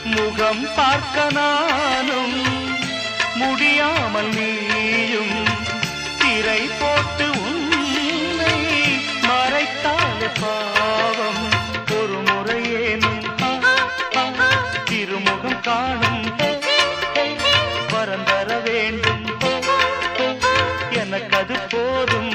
முகம் பார்க்க நானும் முடியாமல் நீயும் திரை போட்டு உன்னை மறைத்தாலே பாவம். ஒரு முறையேனும் திருமுகம் காணும் வரந்தர வேண்டும், எனக்கு அது போதும்.